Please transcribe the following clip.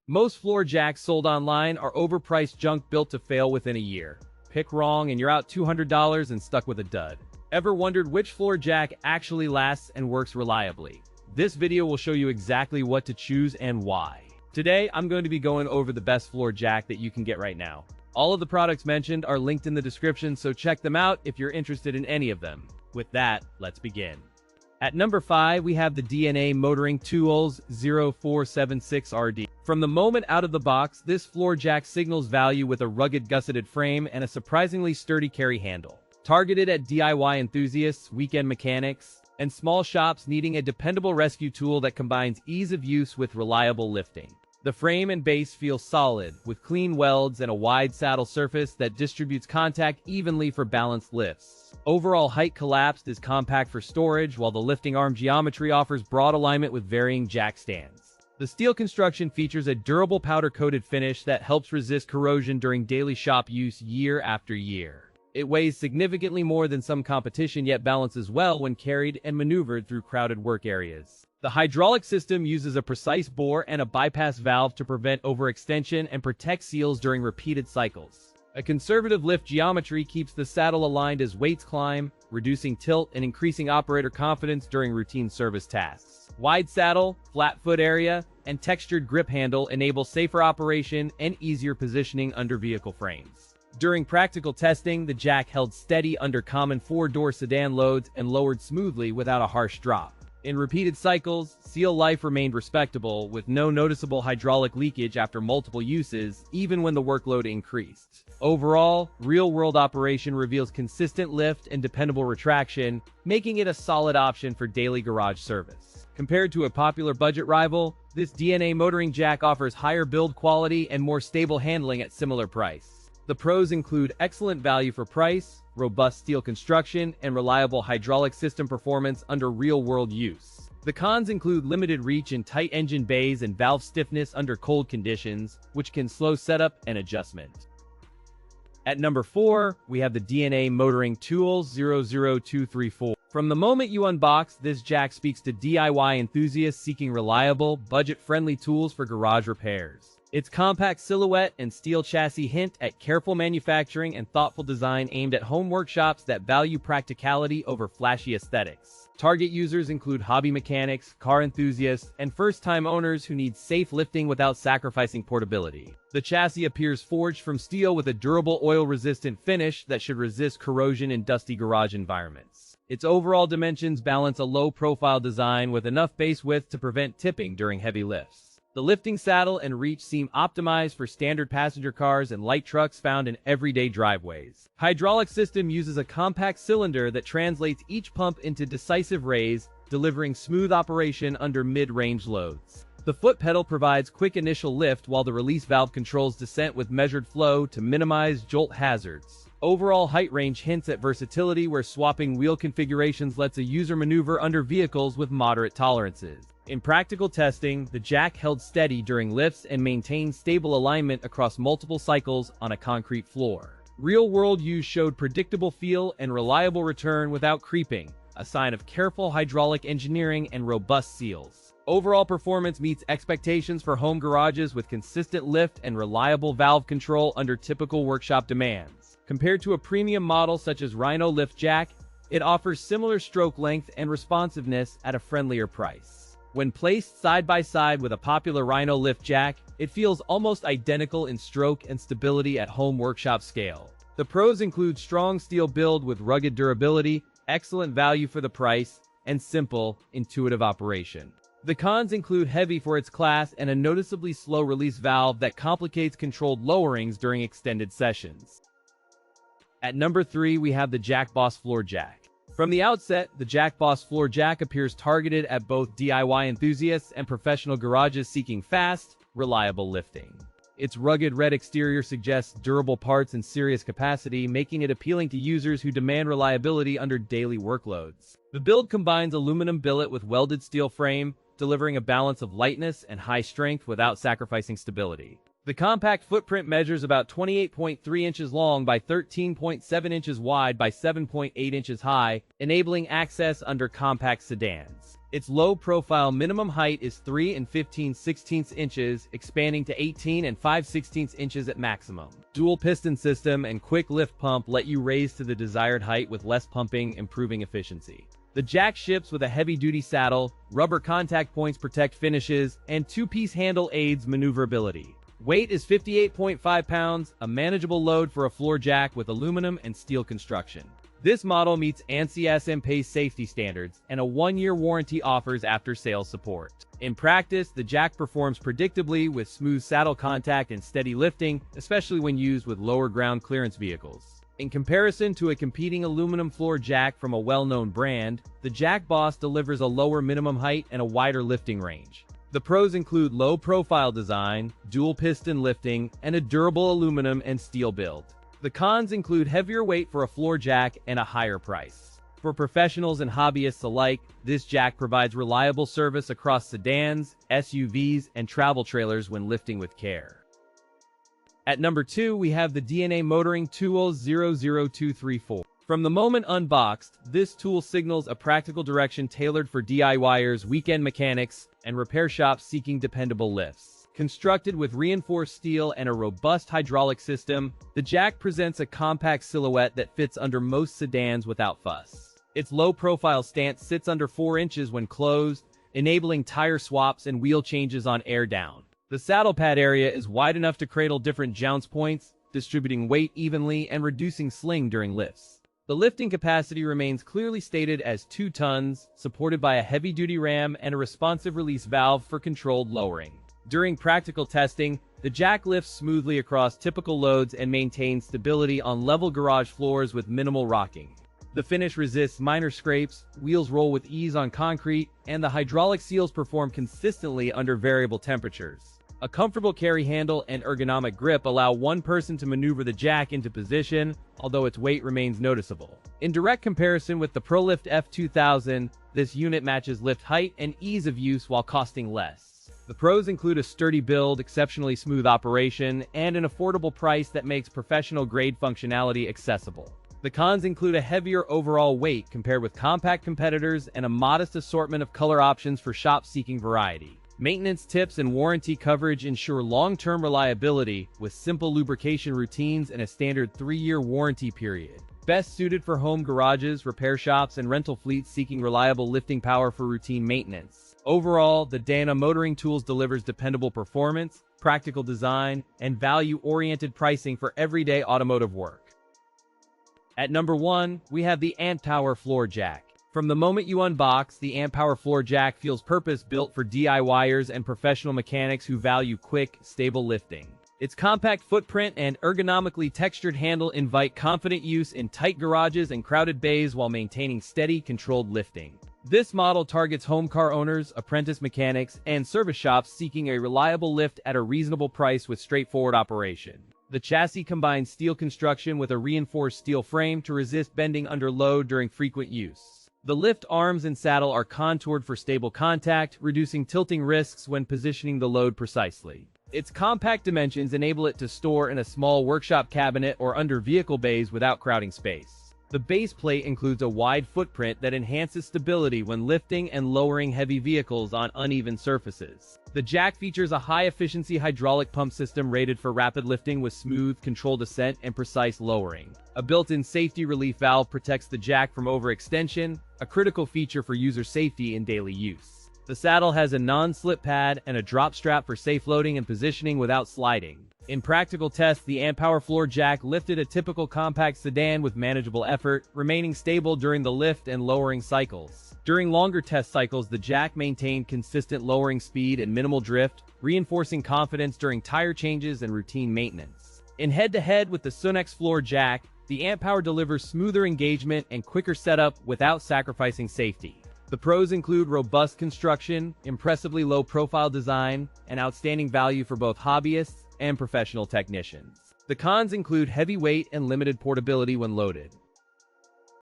Most floor jacks sold online are overpriced junk built to fail within a year. Pick wrong and you're out $200 and stuck with a dud. Ever wondered which floor jack actually lasts and works reliably? This video will show you exactly what to choose and why. Today, I'm going to be going over the best floor jack that you can get right now. All of the products mentioned are linked in the description, so check them out if you're interested in any of them. With that, let's begin. At number 5, we have the DNA Motoring Tools 0476RD. From the moment out of the box, this floor jack signals value with a rugged gusseted frame and a surprisingly sturdy carry handle. Targeted at DIY enthusiasts, weekend mechanics, and small shops needing a dependable rescue tool that combines ease of use with reliable lifting. The frame and base feel solid, with clean welds and a wide saddle surface that distributes contact evenly for balanced lifts. Overall height collapsed is compact for storage, while the lifting arm geometry offers broad alignment with varying jack stands. The steel construction features a durable powder-coated finish that helps resist corrosion during daily shop use year after year. It weighs significantly more than some competition, yet balances well when carried and maneuvered through crowded work areas. The hydraulic system uses a precise bore and a bypass valve to prevent overextension and protect seals during repeated cycles. A conservative lift geometry keeps the saddle aligned as weights climb, reducing tilt and increasing operator confidence during routine service tasks. Wide saddle, flat foot area, and textured grip handle enable safer operation and easier positioning under vehicle frames. During practical testing, the jack held steady under common four-door sedan loads and lowered smoothly without a harsh drop. In repeated cycles, seal life remained respectable, with no noticeable hydraulic leakage after multiple uses, even when the workload increased. Overall, real-world operation reveals consistent lift and dependable retraction, making it a solid option for daily garage service. Compared to a popular budget rival, this DNA motoring jack offers higher build quality and more stable handling at similar price. The pros include excellent value for price, robust steel construction, and reliable hydraulic system performance under real-world use. The cons include limited reach in tight engine bays and valve stiffness under cold conditions, which can slow setup and adjustment. At number 4, we have the DNA Motoring Tools 00234. From the moment you unbox, this jack speaks to DIY enthusiasts seeking reliable, budget-friendly tools for garage repairs. Its compact silhouette and steel chassis hint at careful manufacturing and thoughtful design aimed at home workshops that value practicality over flashy aesthetics. Target users include hobby mechanics, car enthusiasts, and first-time owners who need safe lifting without sacrificing portability. The chassis appears forged from steel with a durable oil-resistant finish that should resist corrosion in dusty garage environments. Its overall dimensions balance a low-profile design with enough base width to prevent tipping during heavy lifts. The lifting saddle and reach seem optimized for standard passenger cars and light trucks found in everyday driveways. Hydraulic system uses a compact cylinder that translates each pump into decisive raise, delivering smooth operation under mid-range loads. The foot pedal provides quick initial lift, while the release valve controls descent with measured flow to minimize jolt hazards. Overall height range hints at versatility, where swapping wheel configurations lets a user maneuver under vehicles with moderate tolerances. In practical testing, the jack held steady during lifts and maintained stable alignment across multiple cycles on a concrete floor. Real-world use showed predictable feel and reliable return without creeping, a sign of careful hydraulic engineering and robust seals. Overall performance meets expectations for home garages with consistent lift and reliable valve control under typical workshop demands. Compared to a premium model such as Rhino Lift Jack, it offers similar stroke length and responsiveness at a friendlier price. When placed side by side with a popular Rhino Lift Jack, it feels almost identical in stroke and stability at home workshop scale. The pros include strong steel build with rugged durability, excellent value for the price, and simple, intuitive operation. The cons include heavy for its class and a noticeably slow release valve that complicates controlled lowerings during extended sessions. At number 3, we have the Jack Boss Floor Jack. From the outset, the Jack Boss Floor Jack appears targeted at both DIY enthusiasts and professional garages seeking fast, reliable lifting. Its rugged red exterior suggests durable parts and serious capacity, making it appealing to users who demand reliability under daily workloads. The build combines aluminum billet with welded steel frame, delivering a balance of lightness and high strength without sacrificing stability. The compact footprint measures about 28.3 inches long by 13.7 inches wide by 7.8 inches high, enabling access under compact sedans. Its low-profile minimum height is 3 and 15/16 inches, expanding to 18 and 5/16 inches at maximum. Dual piston system and quick lift pump let you raise to the desired height with less pumping, improving efficiency. The jack ships with a heavy-duty saddle, rubber contact points protect finishes, and two-piece handle aids maneuverability. Weight is 58.5 pounds, a manageable load for a floor jack with aluminum and steel construction. This model meets ANTPOWER safety standards, and a 1-year warranty offers after-sales support. In practice, the jack performs predictably with smooth saddle contact and steady lifting, especially when used with lower ground clearance vehicles. In comparison to a competing aluminum floor jack from a well-known brand, the Jack Boss delivers a lower minimum height and a wider lifting range. The pros include low-profile design, dual-piston lifting, and a durable aluminum and steel build. The cons include heavier weight for a floor jack and a higher price. For professionals and hobbyists alike, this jack provides reliable service across sedans, SUVs, and travel trailers when lifting with care. At number 2, we have the DNA Motoring Tool 00234. From the moment unboxed, this tool signals a practical direction tailored for DIYers, weekend mechanics, and repair shops seeking dependable lifts. Constructed with reinforced steel and a robust hydraulic system, the jack presents a compact silhouette that fits under most sedans without fuss. Its low-profile stance sits under 4 inches when closed, enabling tire swaps and wheel changes on air down. The saddle pad area is wide enough to cradle different jounce points, distributing weight evenly and reducing sling during lifts. The lifting capacity remains clearly stated as 2 tons, supported by a heavy-duty ram and a responsive release valve for controlled lowering. During practical testing, the jack lifts smoothly across typical loads and maintains stability on level garage floors with minimal rocking. The finish resists minor scrapes, wheels roll with ease on concrete, and the hydraulic seals perform consistently under variable temperatures. A comfortable carry handle and ergonomic grip allow one person to maneuver the jack into position, although its weight remains noticeable. In direct comparison with the ProLift F2000, this unit matches lift height and ease of use while costing less. The pros include a sturdy build, exceptionally smooth operation, and an affordable price that makes professional-grade functionality accessible. The cons include a heavier overall weight compared with compact competitors and a modest assortment of color options for shops seeking variety. Maintenance tips and warranty coverage ensure long-term reliability with simple lubrication routines and a standard 3-year warranty period. Best suited for home garages, repair shops, and rental fleets seeking reliable lifting power for routine maintenance. Overall, the DNA Motoring Tools delivers dependable performance, practical design, and value-oriented pricing for everyday automotive work. At number 1, we have the ANTPOWER Floor Jack. From the moment you unbox, the ANTPOWER Floor Jack feels purpose-built for DIYers and professional mechanics who value quick, stable lifting. Its compact footprint and ergonomically textured handle invite confident use in tight garages and crowded bays while maintaining steady, controlled lifting. This model targets home car owners, apprentice mechanics, and service shops seeking a reliable lift at a reasonable price with straightforward operation. The chassis combines steel construction with a reinforced steel frame to resist bending under load during frequent use. The lift arms and saddle are contoured for stable contact, reducing tilting risks when positioning the load precisely. Its compact dimensions enable it to store in a small workshop cabinet or under vehicle bays without crowding space. The base plate includes a wide footprint that enhances stability when lifting and lowering heavy vehicles on uneven surfaces. The jack features a high-efficiency hydraulic pump system rated for rapid lifting with smooth, controlled ascent and precise lowering. A built-in safety relief valve protects the jack from overextension, a critical feature for user safety in daily use. The saddle has a non-slip pad and a drop strap for safe loading and positioning without sliding. In practical tests, the ANTPOWER Floor Jack lifted a typical compact sedan with manageable effort, remaining stable during the lift and lowering cycles. During longer test cycles, the jack maintained consistent lowering speed and minimal drift, reinforcing confidence during tire changes and routine maintenance. In head-to-head with the Sunex Floor Jack, the ANTPOWER delivers smoother engagement and quicker setup without sacrificing safety. The pros include robust construction, impressively low-profile design, and outstanding value for both hobbyists and professional technicians. The cons include heavy weight and limited portability when loaded.